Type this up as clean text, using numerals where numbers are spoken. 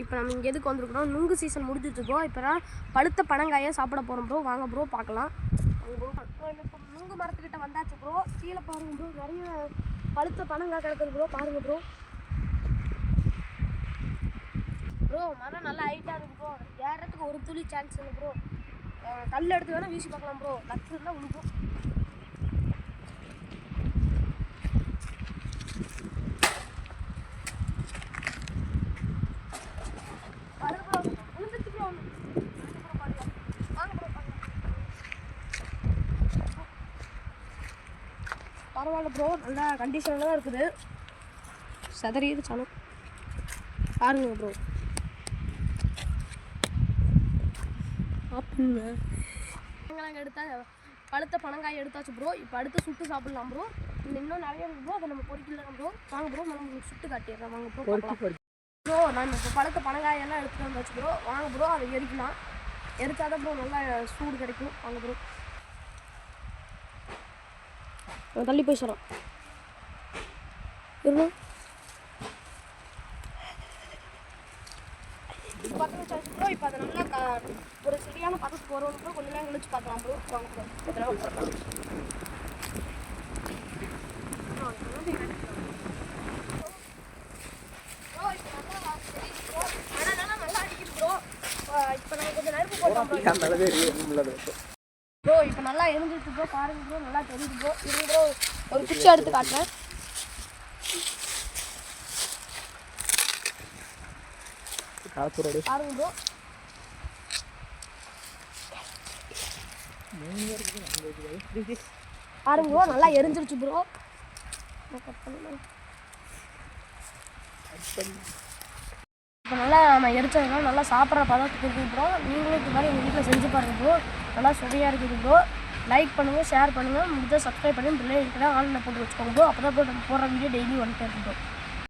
இப்போ நம்ம இங்கே எதுக்கு வந்துருக்கோம், நுங்கு சீசன் முடிஞ்சிட்டு இருக்கோம். இப்போ தான் பழுத்த பனங்காயை சாப்பிட போகிறோம் ப்ரோ. வாங்க ப்ரோ பார்க்கலாம். இப்போ நுங்கு மரத்துக்கிட்ட வந்தாச்சு ப்ரோ. கீழே பாருங்க ப்ரோ, நிறைய பழுத்த பனங்காய் கிடக்குது ப்ரோ. பாருங்க ப்ரோ. மரம் நல்லா ஹைட்டாக இருக்குது ப்ரோ. ஏறத்துக்கு ஒரு துளி சான்ஸ் இல்லை ப்ரோ. கல் எடுத்து வேணால் வீசி பார்க்கலாம் ப்ரோ. கற்று இருந்தால் உழுக்கும். பரவாயில்ல ப்ரோ, நல்லா கண்டிஷனில் தான் இருக்குது. சதறியது சாணம் பாருங்க ப்ரோ. பனங்காய் எடுத்தா பழுத்த பனங்காய் எடுத்தாச்சு ப்ரோ. இப்போ அடுத்து சுட்டு சாப்பிடலாம் ப்ரோ. இன்னும் நிறைய இருக்குது ப்ரோ. அதை நம்ம பொறிக்கலாம் ப்ரோ. வாங்க ப்ரோ, நம்ம சுட்டு காட்டிடுறேன். வாங்க ப்ரோ. ப்ரோ நான் இப்போ பழுத்த பனங்காயெல்லாம் எடுத்துகிட்டு வந்தாச்சு ப்ரோ. வாங்க ப்ரோ, அதை எரிக்கலாம். எரிச்சாதான் ப்ரோ நல்லா சூடு கிடைக்கும். வாங்க ப்ரோ, தள்ளி போய் சொல்கிறோம். பற்ற வச்சாச்சு ப்ரோ. இப்போ அதை நல்லா ஒரு சரியான பதத்துக்கு வரும் ப்ரோ. கொஞ்சம் நேரம் கழிச்சு பார்க்கலாம் ப்ரோ. வாங்க ப்ரோ. நல்லா அடிக்குது ப்ரோ. இப்போ நம்ம கொஞ்சம் நெருப்பு போட்டோம் ப்ரோ. இப்போ நல்லா எரிஞ்சிச்சு ப்ரோ. பாருங்க ப்ரோ, நல்லா தெரியுது ப்ரோ. இது ப்ரோ ஒரு குச்சி எடுத்து காட்டுறேன். பாருங்க ப்ரோ. பாருங்க ப்ரோ, நல்லா எரிஞ்சிருச்சு ப்ரோ. இப்போ நல்லா நம்ம எரிச்சதுனால நல்லா சாப்பிட்ற பதத்துக்கு இருக்குது ப்ரோ. நீங்களும் இது மாதிரி எங்கள் வீட்டில் செஞ்சு பாருங்க ப்ரோ. நல்லா சுவையாக இருக்குது ப்ரோ. லைக் பண்ணுங்கள், ஷேர் பண்ணுங்கள், முடிஞ்சால் சப்ஸ்கிரைப் பண்ணி பிள்ளை இருக்கிற ஆன்லைனில் போட்டு வச்சுக்கோங்க ப்ரோ. அப்போ தான் ப்ரோ நம்ம போடுற வீடியோ டெய்லி வந்துட்டே இருக்கும் ப்ரோ.